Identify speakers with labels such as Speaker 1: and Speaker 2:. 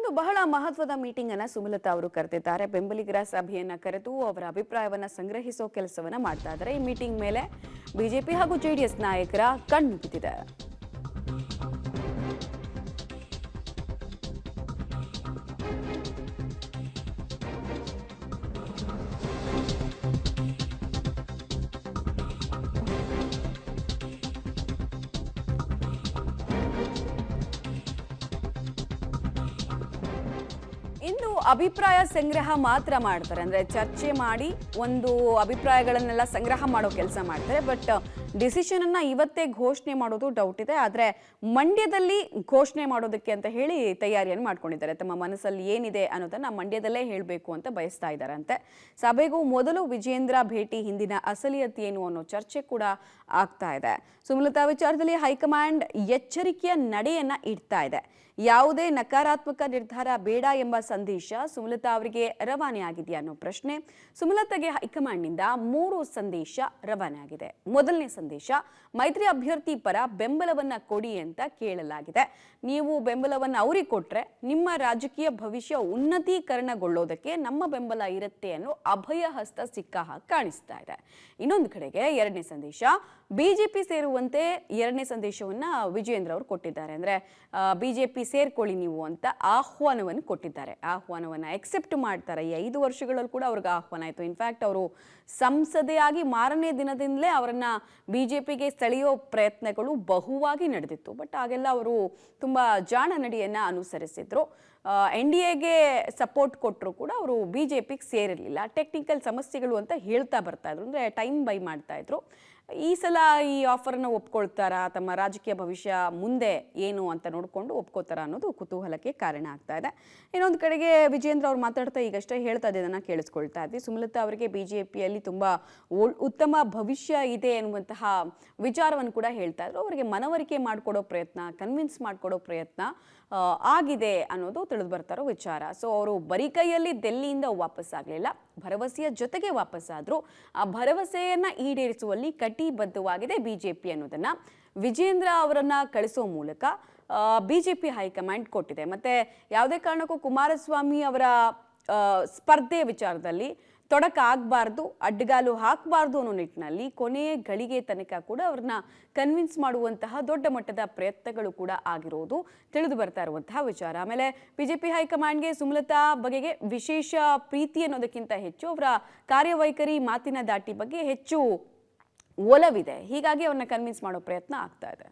Speaker 1: ಇನ್ನೊಂದು ಬಹಳ ಮಹತ್ವದ ಮೀಟಿಂಗ್ ಅನ್ನ ಸುಮಲತಾ ಅವರು ಕರೆದಿದ್ದಾರೆ. ಬೆಂಬಲಿಗರ ಸಭೆಯನ್ನ ಕರೆದು ಅವರ ಅಭಿಪ್ರಾಯವನ್ನ ಸಂಗ್ರಹಿಸೋ ಕೆಲಸವನ್ನ ಮಾಡ್ತಾ ಇದ್ದಾರೆ. ಈ ಮೀಟಿಂಗ್ ಮೇಲೆ ಬಿಜೆಪಿ ಹಾಗೂ ಜೆಡಿಎಸ್ ನಾಯಕರ ಕಣ್ಣು ಬಿದ್ದಿದೆ. ಇಂದು ಅಭಿಪ್ರಾಯ ಸಂಗ್ರಹ ಮಾತ್ರ ಮಾಡ್ತಾರೆ. ಅಂದ್ರೆ ಚರ್ಚೆ ಮಾಡಿ ಒಂದು ಅಭಿಪ್ರಾಯಗಳನ್ನೆಲ್ಲ ಸಂಗ್ರಹ ಮಾಡೋ ಕೆಲಸ ಮಾಡ್ತಾರೆ. ಬಟ್ ಡಿಸಿಷನ್ ಅನ್ನ ಇವತ್ತೇ ಘೋಷಣೆ ಮಾಡೋದು ಡೌಟ್ ಇದೆ. ಆದ್ರೆ ಮಂಡ್ಯದಲ್ಲಿ ಘೋಷಣೆ ಮಾಡೋದಕ್ಕೆ ಅಂತ ಹೇಳಿ ತಯಾರಿಯನ್ನು ಮಾಡ್ಕೊಂಡಿದ್ದಾರೆ. ತಮ್ಮ ಮನಸ್ಸಲ್ಲಿ ಏನಿದೆ ಅನ್ನೋದನ್ನ ಮಂಡ್ಯದಲ್ಲೇ ಹೇಳಬೇಕು ಅಂತ ಬಯಸ್ತಾ ಇದ್ದಾರಂತೆ. ಸಭೆಗೂ ಮೊದಲು ವಿಜೇಂದ್ರ ಭೇಟಿ ಹಿಂದಿನ ಅಸಲಿಯತ್ ಏನು ಅನ್ನೋ ಚರ್ಚೆ ಕೂಡ ಆಗ್ತಾ ಇದೆ. ಸುಮಲತಾ ವಿಚಾರದಲ್ಲಿ ಹೈಕಮಾಂಡ್ ಎಚ್ಚರಿಕೆಯ ನಡೆಯನ್ನ ಇಡ್ತಾ ಇದೆ. ಯಾವುದೇ ನಕಾರಾತ್ಮಕ ನಿರ್ಧಾರ ಬೇಡ ಎಂಬ ಸಂದೇಶ ಸುಮಲತಾ ಅವರಿಗೆ ರವಾನೆ ಆಗಿದೆಯಾ ಅನ್ನೋ ಪ್ರಶ್ನೆ. ಸುಮಲತಾಗೆ ಹೈಕಮಾಂಡ್ನಿಂದ 3 ಸಂದೇಶ ರವಾನೆ ಆಗಿದೆ. ಮೊದಲನೇ ಸಂದೇಶ, ಮೈತ್ರಿ ಅಭ್ಯರ್ಥಿ ಪರ ಬೆಂಬಲವನ್ನ ಕೊಡಿ ಅಂತ ಕೇಳಲಾಗಿದೆ. ನೀವು ಬೆಂಬಲವನ್ನ ಅವರಿಗೆ ಕೊಟ್ರೆ ನಿಮ್ಮ ರಾಜಕೀಯ ಭವಿಷ್ಯ ಉನ್ನತೀಕರಣಗೊಳ್ಳೋದಕ್ಕೆ ನಮ್ಮ ಬೆಂಬಲ ಇರುತ್ತೆ ಅನ್ನೋ ಅಭಯ ಹಸ್ತ ಸಿಕ್ಕ ಹಾಗೆ ಕಾಣಿಸ್ತಾ ಇದೆ. ಇನ್ನೊಂದು ಕಡೆಗೆ ಎರಡನೇ ಸಂದೇಶ, ಬಿಜೆಪಿ ಸೇರುವಂತೆ ಎರಡನೇ ಸಂದೇಶವನ್ನ ವಿಜೇಂದ್ರ ಅವರು ಕೊಟ್ಟಿದ್ದಾರೆ. ಅಂದ್ರೆ ಬಿಜೆಪಿ ಸೇರ್ಕೊಳ್ಳಿ ನೀವು ಅಂತ ಆಹ್ವಾನವನ್ನು ಕೊಟ್ಟಿದ್ದಾರೆ. ಆಹ್ವಾನವನ್ನು ಎಕ್ಸೆಪ್ಟ್ ಮಾಡ್ತಾರೆ. ಈ 5 ವರ್ಷಗಳಲ್ಲಿ ಕೂಡ ಅವ್ರಿಗೆ ಆಹ್ವಾನ ಆಯಿತು. ಇನ್ಫ್ಯಾಕ್ಟ್ ಅವರು ಸಂಸದೆಯಾಗಿ ಮಾರನೇ ದಿನದಿಂದಲೇ ಅವರನ್ನ ಬಿಜೆಪಿಗೆ ಸೆಳೆಯೋ ಪ್ರಯತ್ನಗಳು ಬಹುವಾಗಿ ನಡೆದಿತ್ತು. ಬಟ್ ಆಗೆಲ್ಲ ಅವರು ತುಂಬಾ ಜಾಣ ನಡೆಯನ್ನ ಅನುಸರಿಸಿದ್ರು. NDAಗೆ ಸಪೋರ್ಟ್ ಕೊಟ್ಟರು ಕೂಡ ಅವರು ಬಿಜೆಪಿಗೆ ಸೇರಿರಲಿಲ್ಲ. ಟೆಕ್ನಿಕಲ್ ಸಮಸ್ಯೆಗಳು ಅಂತ ಹೇಳ್ತಾ ಬರ್ತಾ ಇದ್ರು. ಅಂದರೆ ಟೈಮ್ ಬೈ ಮಾಡ್ತಾ ಇದ್ರು. ಈ ಸಲ ಈ ಆಫರ್ನ ಒಪ್ಕೊಳ್ತಾರಾ, ತಮ್ಮ ರಾಜಕೀಯ ಭವಿಷ್ಯ ಮುಂದೆ ಏನು ಅಂತ ನೋಡಿಕೊಂಡು ಒಪ್ಕೋತಾರ ಅನ್ನೋದು ಕುತೂಹಲಕ್ಕೆ ಕಾರಣ ಆಗ್ತಾ ಇದೆ. ಇನ್ನೊಂದು ಕಡೆಗೆ ವಿಜೇಂದ್ರ ಅವ್ರು ಮಾತಾಡ್ತಾ ಈಗಷ್ಟೇ ಹೇಳ್ತಾ ಇದ್ದದನ್ನ ಕೇಳಿಸ್ಕೊಳ್ತಾ ಇದ್ವಿ. ಸುಮಲತಾ ಅವರಿಗೆ ಬಿಜೆಪಿಯಲ್ಲಿ ತುಂಬಾ ಉತ್ತಮ ಭವಿಷ್ಯ ಇದೆ ಎನ್ನುವಂತಹ ವಿಚಾರವನ್ನು ಕೂಡ ಹೇಳ್ತಾ ಇದ್ರು. ಅವರಿಗೆ ಮನವರಿಕೆ ಮಾಡಿಕೊಡೋ ಪ್ರಯತ್ನ, ಕನ್ವಿನ್ಸ್ ಮಾಡಿಕೊಡೋ ಪ್ರಯತ್ನ ಆಗಿದೆ ಅನ್ನೋದು ತಿಳಿದು ಬರ್ತಾರೋ ವಿಚಾರ. ಸೊ ಅವರು ಬರೀ ಕೈಯಲ್ಲಿ ದಿಲ್ಲಿಯಿಂದ ವಾಪಸ್ ಆಗಲಿಲ್ಲ, ಭರವಸೆಯ ಜೊತೆಗೆ ವಾಪಸ್ ಆದ್ರು. ಆ ಭರವಸೆಯನ್ನ ಈಡೇರಿಸುವಲ್ಲಿ ಕಟಿಬದ್ಧವಾಗಿದೆ ಬಿಜೆಪಿ ಅನ್ನೋದನ್ನ ವಿಜೇಂದ್ರ ಅವರನ್ನ ಕಳಿಸೋ ಮೂಲಕ ಬಿಜೆಪಿ ಹೈಕಮಾಂಡ್ ಕೊಟ್ಟಿದೆ. ಮತ್ತೆ ಯಾವುದೇ ಕಾರಣಕ್ಕೂ ಕುಮಾರಸ್ವಾಮಿ ಅವರ ಸ್ಪರ್ಧೆ ವಿಚಾರದಲ್ಲಿ ತೊಡಕ ಆಗಬಾರ್ದು, ಅಡ್ಡಗಾಲು ಹಾಕಬಾರ್ದು ಅನ್ನೋ ನಿಟ್ಟಿನಲ್ಲಿ ಕೊನೆಯ ಗಳಿಗೆ ತನಕ ಕೂಡ ಅವ್ರನ್ನ ಕನ್ವಿನ್ಸ್ ಮಾಡುವಂತಹ ದೊಡ್ಡ ಮಟ್ಟದ ಪ್ರಯತ್ನಗಳು ಕೂಡ ಆಗಿರೋದು ತಿಳಿದು ಬರ್ತಾ ಇರುವಂತಹ ವಿಚಾರ. ಆಮೇಲೆ ಬಿಜೆಪಿ ಹೈಕಮಾಂಡ್ಗೆ ಸುಮಲತಾ ಬಗೆಗೆ ವಿಶೇಷ ಪ್ರೀತಿ ಅನ್ನೋದಕ್ಕಿಂತ ಹೆಚ್ಚು ಅವರ ಕಾರ್ಯವೈಖರಿ, ಮಾತಿನ ದಾಟಿ ಬಗ್ಗೆ ಹೆಚ್ಚು ಒಲವಿದೆ. ಹೀಗಾಗಿ ಅವ್ರನ್ನ ಕನ್ವಿನ್ಸ್ ಮಾಡೋ ಪ್ರಯತ್ನ ಆಗ್ತಾ ಇದೆ.